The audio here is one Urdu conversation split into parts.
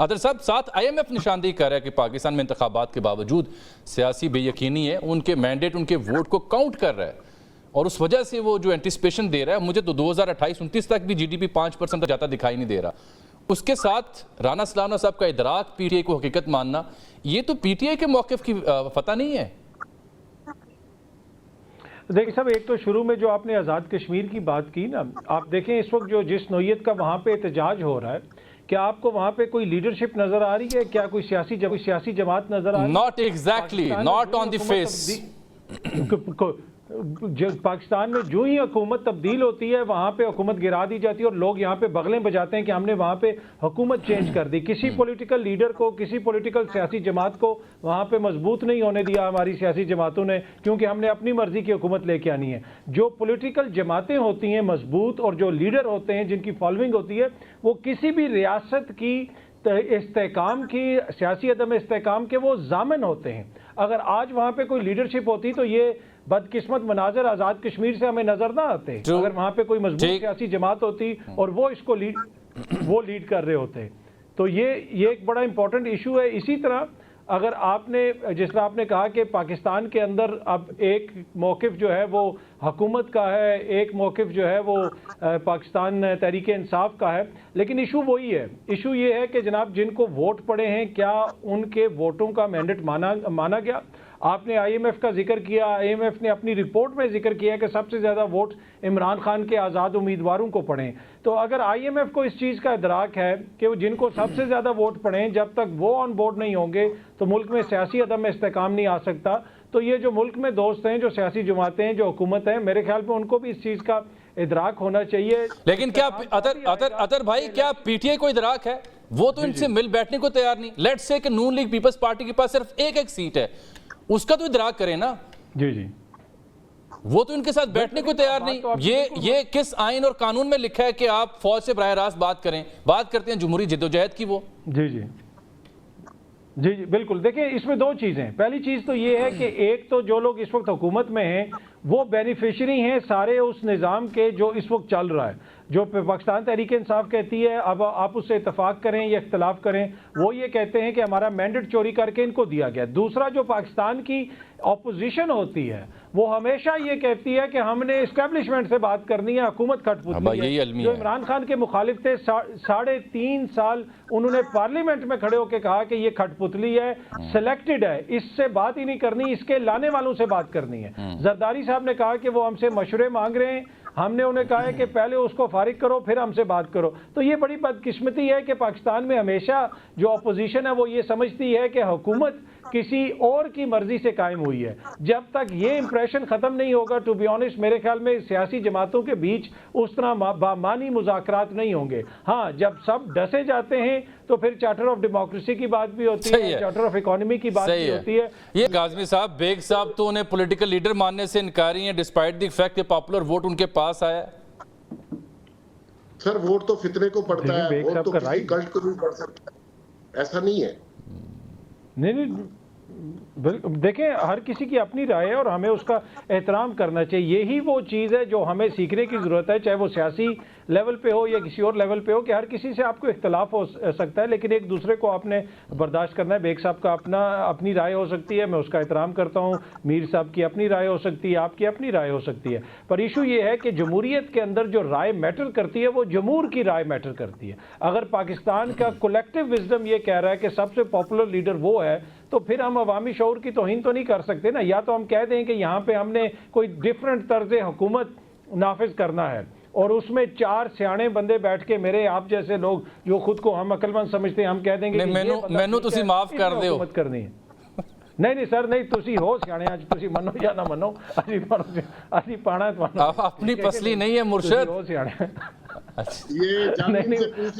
عادل صاحب، ساتھ IMF نشاندہی کر رہا ہے کہ پاکستان میں انتخابات کے باوجود سیاسی بے یقینی ہے، ان کے مینڈیٹ ان کے ووٹ کو کاؤنٹ کر رہا ہے، اور اس وجہ سے وہ جو اینٹیسپیشن دے رہا ہے، مجھے تو 2028-29 تک بھی GDP 5% تک جاتا دکھائی نہیں دے رہا۔ اس کے ساتھ رانا سلامہ صاحب کا ادراک PTI کو حقیقت ماننا، یہ تو PTI کے موقف کی فتح نہیں ہے۔ دیکھیں صاحب، ایک تو شروع میں جو آپ نے آزاد کشمیر کی بات کی نا، آپ دیکھیں اس وقت جو جس نوعیت کا وہاں پہ احتجاج ہو رہا ہے، کیا آپ کو وہاں پہ کوئی لیڈرشپ نظر آ رہی ہے؟ کیا کوئی سیاسی جماعت نظر آ رہی ہے؟ Not exactly, not on the face. Pakistan میں جو ہی حکومت تبدیل ہوتی ہے وہاں پہ حکومت گرا دی جاتی ہے، اور لوگ یہاں پہ بغلیں بجاتے ہیں کہ ہم نے وہاں پہ حکومت چینج کر دی۔ کسی پولیٹیکل لیڈر کو، کسی پولیٹیکل سیاسی جماعت کو وہاں پہ مضبوط نہیں ہونے دیا ہماری سیاسی جماعتوں نے، کیونکہ ہم نے اپنی مرضی کی حکومت لے کے آنی ہے۔ جو پولیٹیکل جماعتیں ہوتی ہیں مضبوط، اور جو لیڈر ہوتے ہیں جن کی فالوئنگ ہوتی ہے، وہ کسی بھی ریاست کی استحکام کی، سیاسی عدم استحکام کے وہ ضامن ہوتے ہیں۔ اگر آج وہاں پہ کوئی لیڈرشپ ہوتی تو یہ بدقسمت مناظر آزاد کشمیر سے ہمیں نظر نہ آتے، اگر وہاں پہ کوئی مضبوط سیاسی جماعت ہوتی اور وہ اس کو لیڈ کر رہے ہوتے۔ تو یہ ایک بڑا امپورٹنٹ ایشو ہے۔ اسی طرح اگر آپ نے، جس طرح آپ نے کہا کہ پاکستان کے اندر اب ایک موقف جو ہے وہ حکومت کا ہے، ایک موقف جو ہے وہ پاکستان تحریک انصاف کا ہے، لیکن ایشو وہی ہے۔ ایشو یہ ہے کہ جناب جن کو ووٹ پڑے ہیں، کیا ان کے ووٹوں کا مینڈیٹ مانا گیا؟ آپ نے IMF کا ذکر کیا، IMF نے اپنی رپورٹ میں ذکر کیا کہ سب سے زیادہ ووٹ عمران خان کے آزاد امیدواروں کو پڑے ہیں۔ تو اگر IMF کو اس چیز کا ادراک ہے کہ وہ جن کو سب سے زیادہ ووٹ پڑے ہیں، جب تک وہ آن بورڈ نہیں ہوں گے تو ملک میں سیاسی عدم استحکام نہیں آ سکتا۔ تو یہ جو ملک میں دوست ہیں، جو سیاسی جماعتیں ہیں، جو حکومت ہیں، میرے خیال میں ان کو بھی اس چیز کا ادراک ہونا چاہیے۔ لیکن کیا اطہر بھائی، کیا PTI کو ادراک ہے؟ وہ تو ان سے مل بیٹھنے کو تیار نہیں۔ لیٹس سے کہ نون لیگ پیپلز پارٹی کے پاس صرف ایک سیٹ ہے، اس کا تو ادراک کریں نا۔ جی وہ تو ان کے ساتھ بیٹھنے کو تیار نہیں۔ یہ کس آئین اور قانون میں لکھا ہے کہ آپ فوج سے براہ راست بات کریں؟ بات کرتے ہیں جمہوری جدوجہد کی وہ۔ جی بالکل۔ دیکھیں اس میں دو چیزیں، پہلی چیز تو یہ ہے کہ ایک تو جو لوگ اس وقت حکومت میں ہیں وہ بینیفیشری ہیں سارے اس نظام کے جو اس وقت چل رہا ہے، جو پاکستان تحریک انصاف کہتی ہے اب آپ اس سے اتفاق کریں یا اختلاف کریں، وہ یہ کہتے ہیں کہ ہمارا مینڈیٹ چوری کر کے ان کو دیا گیا۔ دوسرا جو پاکستان کی اپوزیشن ہوتی ہے وہ ہمیشہ یہ کہتی ہے کہ ہم نے اسٹیبلشمنٹ سے بات کرنی ہے، حکومت کھٹ پتلی ہے۔ جو عمران خان کے مخالف تھے 3.5 سال انہوں نے پارلیمنٹ میں کھڑے ہو کے کہا کہ یہ کھٹ پتلی ہے، سلیکٹڈ ہے، اس سے بات ہی نہیں کرنی، اس کے لانے والوں سے بات کرنی ہے۔ زرداری صاحب نے کہا کہ وہ ہم سے مشورے مانگ رہے ہیں، ہم نے انہیں کہا ہے کہ پہلے اس کو فارغ کرو پھر ہم سے بات کرو۔ تو یہ بڑی بدقسمتی ہے کہ پاکستان میں ہمیشہ جو اپوزیشن ہے وہ یہ سمجھتی ہے کہ حکومت کسی اور کی مرضی سے قائم ہوئی ہے۔ جب تک یہ امپریشن ختم نہیں ہوگا، ٹو بی آنسٹ میرے خیال میں سیاسی جماعتوں کے بیچ اس طرح بامعنی مذاکرات نہیں ہوں گے۔ ہاں جب سب ڈسے جاتے ہیں تو پھر چارٹر آف ڈیموکریسی کی بات بھی ہوتی ہے، چارٹر آف اکانومی کی بات بھی ہوتی ہے۔ یہ کاظمی صاحب، بیگ صاحب تو انہیں پولیٹیکل لیڈر ماننے سے انکاری ہیں ڈسپائٹ دی فیکٹ کہ پاپولر ووٹ ان کے پاس آیا ہے۔ سر ووٹ تو فتنے کو پڑتا ہے، ووٹ تو کسی کلٹ کو بھی پڑ سکتا ہے، ایسا نہیں ہے۔ نہیں دیکھیں ہر کسی کی اپنی رائے ہے اور ہمیں اس کا احترام کرنا چاہیے۔ یہی وہ چیز ہے جو ہمیں سیکھنے کی ضرورت ہے، چاہے وہ سیاسی لیول پہ ہو یا کسی اور لیول پہ ہو، کہ ہر کسی سے آپ کو اختلاف ہو سکتا ہے لیکن ایک دوسرے کو آپ نے برداشت کرنا ہے۔ بیگ صاحب کا اپنی رائے ہو سکتی ہے، میں اس کا احترام کرتا ہوں، میر صاحب کی اپنی رائے ہو سکتی ہے، آپ کی اپنی رائے ہو سکتی ہے، پر ایشو یہ ہے کہ جمہوریت کے اندر جو رائے میٹر کرتی ہے وہ جمہور کی رائے میٹر کرتی ہے۔ اگر پاکستان کا کولیکٹیو وزڈم یہ کہہ رہا ہے کہ سب سے پاپولر لیڈر وہ ہے، تو پھر ہم عوامی شعور کی توہین تو نہیں کر سکتے نا۔ یا تو ہم کہہ دیں کہ یہاں پہ ہم نے کوئی ڈیفرنٹ طرز حکومت نافذ کرنا ہے اور اس میں 4 سیانے بندے بیٹھ کے، میرے آپ جیسے لوگ جو خود کو ہم عقل مند سمجھتے ہیں، ہم کہہ دیں گے مینو تسی معاف کر دیو، حکومت کرنی ہے۔ نہیں سر نہیں، تسی ہو سیانے، آج تسی منو یا نہ منو، اسی پانا اپنی پسلی نہیں ہے مرشد، ہو سیانے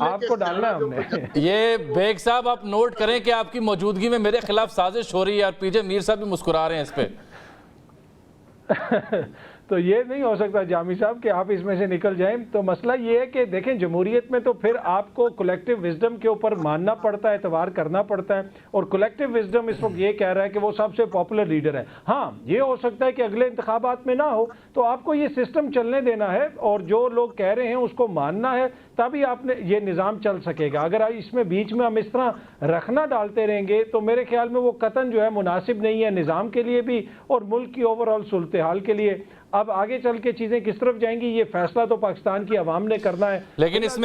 آپ کو ڈالنا ہے ہم نے۔ یہ بیگ صاحب آپ نوٹ کریں کہ آپ کی موجودگی میں میرے خلاف سازش ہو رہی ہے، اور PJ میر صاحب بھی مسکرا رہے ہیں اس پہ۔ تو یہ نہیں ہو سکتا جامی صاحب کہ آپ اس میں سے نکل جائیں. تو مسئلہ یہ ہے کہ دیکھیں جمہوریت میں تو پھر آپ کو کولیکٹیو وزڈم کے اوپر ماننا پڑتا ہے, اعتبار کرنا پڑتا ہے, اور کولیکٹیو وزڈم اس وقت یہ کہہ رہا ہے کہ وہ سب سے پاپولر لیڈر ہے. ہاں یہ ہو سکتا ہے کہ اگلے انتخابات میں نہ ہو, تو آپ کو یہ سسٹم چلنے دینا ہے اور جو لوگ کہہ رہے ہیں اس کو ماننا ہے, تبھی آپ نے یہ نظام چل سکے گا. اگر اس میں بیچ میں ہم اس طرح رکھنا ڈالتے رہیں گے تو میرے خیال میں وہ قطعاً جو ہے مناسب نہیں ہے نظام کے لیے بھی اور ملک کی اوور آل صورتحال کے لیے. اب آگے چل کے چیزیں کس طرف جائیں گی یہ فیصلہ تو پاکستان کی عوام نے کرنا ہے. لیکن اس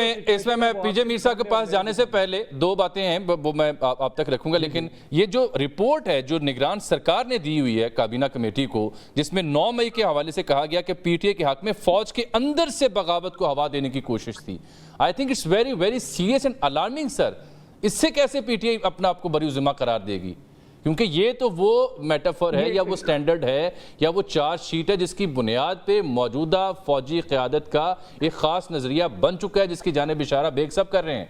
میں میں پی جے میر صاحب کے پاس جانے سے پہلے دو باتیں ہیں وہ میں آپ تک رکھوں گا. لیکن یہ جو رپورٹ ہے جو نگران سرکار نے دی ہوئی ہے کابینہ کمیٹی کو, جس میں 9 مئی کے حوالے سے کہا گیا کہ پی ٹی اے کے حق میں فوج کے اندر سے بغاوت کو ہوا دینے کی کوشش تھی. I think it's very very serious and alarming sir. اس سے کیسے پی ٹی اے اپنا آپ کو بری ذمہ قرار دے گی؟ کیونکہ یہ تو وہ میٹافر ہے یا وہ سٹینڈرڈ ہے یا وہ چارج شیٹ ہے جس کی بنیاد پہ موجودہ فوجی قیادت کا ایک خاص نظریہ بن چکا ہے جس کی جانب اشارہ بیگ صاحب کر رہے ہیں.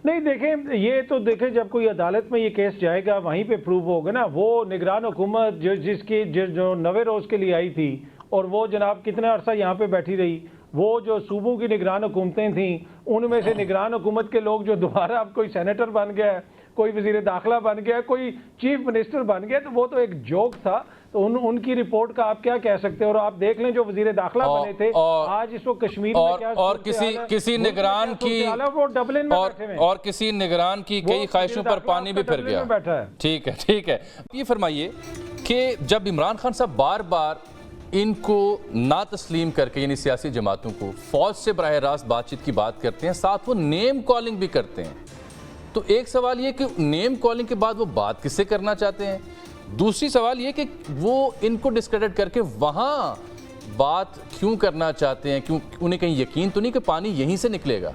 نہیں دیکھیں یہ تو دیکھیں جب کوئی عدالت میں یہ کیس جائے گا وہیں پہ پروو ہوگا نا. وہ نگران حکومت جس کی جو 90 روز کے لیے آئی تھی اور وہ جناب کتنا عرصہ یہاں پہ بیٹھی رہی, وہ جو صوبوں کی نگران حکومتیں تھیں ان میں سے نگران حکومت کے لوگ جو دوبارہ اب کوئی سینیٹر بن گیا, کوئی وزیر داخلہ بن گیا, کوئی چیف منسٹر بن گیا, تو وہ تو ایک جوک تھا. تو ان کی رپورٹ کا آپ کیا کہہ سکتے ہیں؟ اور آپ دیکھ لیں جو وزیر داخلہ بنے تھے آج اس وقت کشمیر میں کیا اور کسی نگران کی وہ ڈبلن میں بیٹھے ہیں اور کسی نگران کی کئی خواہشوں پر پانی بھی پھر گیا. ٹھیک ہے. یہ فرمائیے کہ جب عمران خان صاحب بار بار ان کو نا تسلیم کر کے یعنی سیاسی جماعتوں کو فوج سے براہ راست بات چیت کی بات کرتے ہیں, ساتھ وہ نیم کالنگ بھی کرتے ہیں, تو ایک سوال یہ کہ نیم کالنگ کے بعد وہ بات کس سے کرنا چاہتے ہیں؟ دوسری سوال یہ کہ وہ ان کو ڈسکریڈٹ کر کے وہاں بات کیوں کرنا چاہتے ہیں؟ کیوں انہیں کہیں یقین تو نہیں کہ پانی یہیں سے نکلے گا؟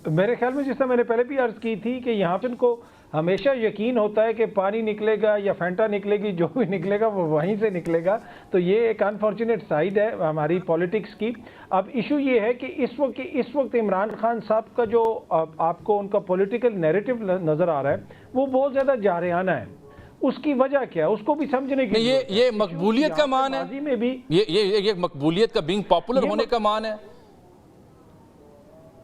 میرے خیال میں جس طرح میں نے پہلے بھی عرض کی تھی کہ یہاں پہ ان کو ہمیشہ یقین ہوتا ہے کہ پانی نکلے گا یا فینٹا نکلے گی, جو بھی نکلے گا وہ وہیں سے نکلے گا. تو یہ ایک انفارچونیٹ سائیڈ ہے ہماری پولیٹکس کی. اب ایشو یہ ہے کہ اس وقت عمران خان صاحب کا جو آپ کو ان کا پولیٹیکل نیریٹو نظر آ رہا ہے وہ بہت زیادہ جارحانہ ہے. اس کی وجہ کیا ہے اس کو بھی سمجھنے کی یہ مقبولیت کا مان ہے, یہ مقبولیت کا بینگ پاپولر ہونے کا مان ہے,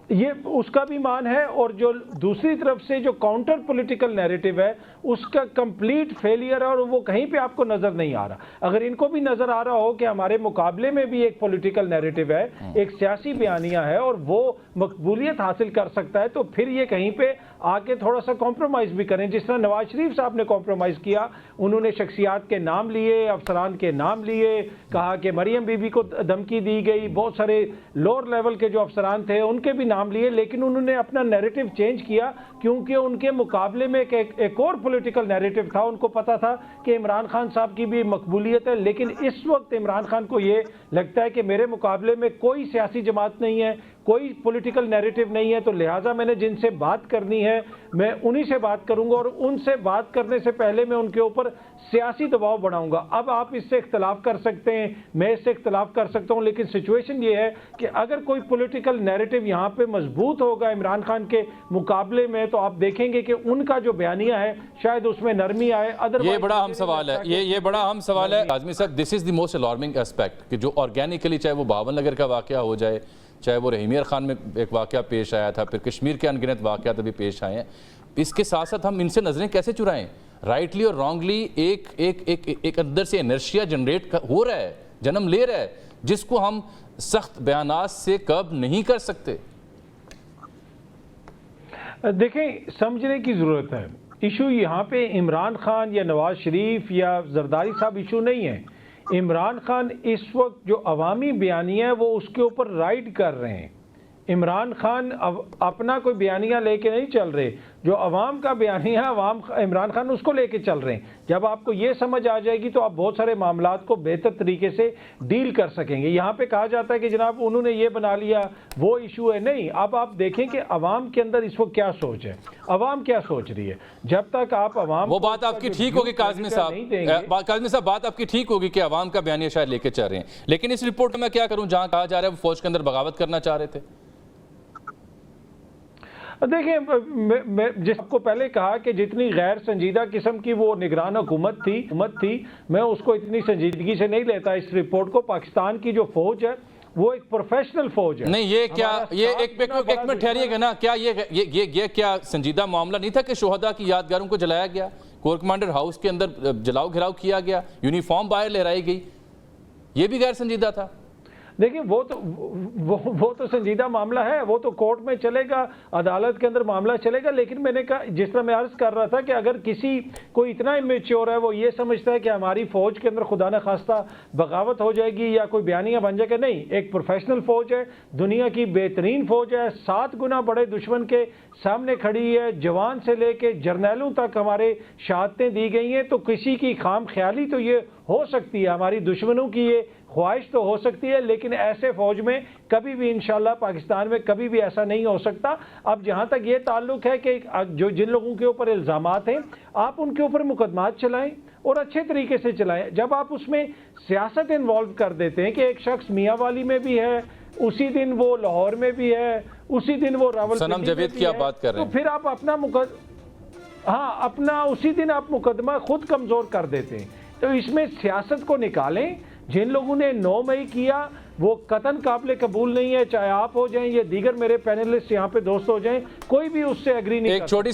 یہ اس کا بھی مان ہے. اور جو دوسری طرف سے جو کاؤنٹر پولیٹیکل نیریٹو ہے اس کا کمپلیٹ فیلئر ہے اور وہ کہیں پہ آپ کو نظر نہیں آ رہا. اگر ان کو بھی نظر آ رہا ہو کہ ہمارے مقابلے میں بھی ایک پولیٹیکل نیریٹو ہے, ایک سیاسی بیانیہ ہے اور وہ مقبولیت حاصل کر سکتا ہے, تو پھر یہ کہیں پہ آ کے تھوڑا سا کمپرومائز بھی کریں. جس طرح نواز شریف صاحب نے کمپرومائز کیا, انہوں نے شخصیات کے نام لیے, افسران کے نام لیے, کہا کہ مریم بی بی کو دھمکی دی گئی, بہت سارے لوور لیول کے جو افسران تھے ان کے بھی نام لیے, لیکن انہوں نے اپنا نیریٹو چینج کیا کیونکہ ان کے مقابلے میں ایک اور پولیٹیکل نیریٹو تھا. ان کو پتا تھا کہ عمران خان صاحب کی بھی مقبولیت ہے, لیکن اس وقت عمران خان کو یہ لگتا ہے کہ میرے مقابلے میں کوئی سیاسی جماعت نہیں ہے, کوئی پولیٹیکل نیریٹو نہیں ہے, تو لہٰذا میں نے جن سے بات کرنی ہے میں انہی سے بات کروں گا اور ان سے بات کرنے سے پہلے میں ان کے اوپر سیاسی دباؤ بڑھاؤں گا. اب آپ اس سے اختلاف کر سکتے ہیں, میں اس سے اختلاف کر سکتا ہوں, لیکن سچویشن یہ ہے کہ اگر کوئی پولیٹیکل نیریٹو یہاں پہ مضبوط ہوگا عمران خان کے مقابلے میں تو آپ دیکھیں گے کہ ان کا جو بیانیہ ہے شاید اس میں نرمی آئے. یہ بڑا اہم سوال ہے, یہ بڑا اہم سوال ہے اعظمی صاحب. دس از دی موسٹ الارمنگ اسپیکٹ کہ جو آرگینیکلی چاہے وہ 52 نگر کا واقعہ ہو جائے, چاہے وہ رحیم یار خان میں ایک واقعہ پیش آیا تھا, پھر کشمیر کے انگنت واقعات ابھی پیش آئے ہیں, اس کے ساتھ ساتھ ہم ان سے نظریں کیسے چرائیں؟ رائٹلی اور رانگلی ایک اندر سے انرشیا جنریٹ ہو رہا ہے, جنم لے رہا ہے, جس کو ہم سخت بیانات سے کب نہیں کر سکتے. دیکھیں سمجھنے کی ضرورت ہے. ایشو یہاں پہ عمران خان یا نواز شریف یا زرداری صاحب ایشو نہیں ہے. عمران خان اس وقت جو عوامی بیانیہ ہے وہ اس کے اوپر رائڈ کر رہے ہیں. عمران خان اپنا کوئی بیانیہ لے کے نہیں چل رہے, جو عوام کا بیانیہ ہے عمران خان اس کو لے کے چل رہے ہیں. جب آپ کو یہ سمجھ آ جائے گی تو آپ بہت سارے معاملات کو بہتر طریقے سے ڈیل کر سکیں گے. یہاں پہ کہا جاتا ہے کہ جناب انہوں نے یہ بنا لیا وہ ایشو ہے, نہیں. اب آپ دیکھیں کہ عوام کے اندر اس وقت کیا سوچ ہے, عوام کیا سوچ رہی ہے. جب تک آپ عوام وہ بات آپ کی ٹھیک ہوگی کاظمی صاحب, بات آپ کی ٹھیک ہوگی کہ عوام کا بیانیہ شاید لے کے چل رہے ہیں, لیکن اس رپورٹ میں کیا کروں جہاں کہا جا رہا ہے وہ فوج کے اندر بغاوت کرنا چاہ رہے تھے. دیکھیں جس کو پہلے کہا کہ جتنی غیر سنجیدہ قسم کی وہ نگران حکومت تھی میں اس کو اتنی سنجیدگی سے نہیں لیتا اس رپورٹ کو. پاکستان کی جو فوج ہے وہ ایک پروفیشنل فوج ہے. نہیں یہ کیا یہ ایک منٹ ٹھہریے گا نا, کیا یہ کیا سنجیدہ معاملہ نہیں تھا کہ شہداء کی یادگاروں کو جلایا گیا, کور کمانڈر ہاؤس کے اندر جلاؤ گھراؤ کیا گیا, یونیفارم باہر لہرائی گئی, یہ بھی غیر سنجیدہ تھا؟ دیکھیں وہ تو سنجیدہ معاملہ ہے, وہ تو کورٹ میں چلے گا, عدالت کے اندر معاملہ چلے گا. لیکن میں نے کہا, جس طرح میں عرض کر رہا تھا کہ اگر کوئی اتنا امیچور ہے, وہ یہ سمجھتا ہے کہ ہماری فوج کے اندر خدا نخواستہ بغاوت ہو جائے گی یا کوئی بیانیہ بن جائے گا, نہیں, ایک پروفیشنل فوج ہے, دنیا کی بہترین فوج ہے, 7 گنا بڑے دشمن کے سامنے کھڑی ہے, جوان سے لے کے جرنیلوں تک ہمارے شہادتیں دی گئی ہیں. تو کسی کی خام خیالی تو یہ ہو سکتی ہے, ہماری دشمنوں کی یہ خواہش تو ہو سکتی ہے, لیکن ایسے فوج میں کبھی بھی انشاءاللہ پاکستان میں کبھی بھی ایسا نہیں ہو سکتا. اب جہاں تک یہ تعلق ہے کہ جن لوگوں کے اوپر الزامات ہیں, آپ ان کے اوپر مقدمات چلائیں اور اچھے طریقے سے چلائیں. جب آپ اس میں سیاست انوالو کر دیتے ہیں کہ ایک شخص میاں والی میں بھی ہے, اسی دن وہ لاہور میں بھی ہے, اسی دن وہ راولپنڈی میں بھی ہے, تو پھر آپ اپنا اسی دن آپ مقدمہ خود کمزور کر دیتے ہیں. تو اس میں سیاست کو نکالیں. جن لوگوں نے 9 مئی کیا وہ قطعاً قابل قبول نہیں ہے, چاہے آپ ہو جائیں یا دیگر میرے پینلسٹ یہاں پہ دوست ہو جائیں, کوئی بھی اس سے ایگری نہیں کرتا.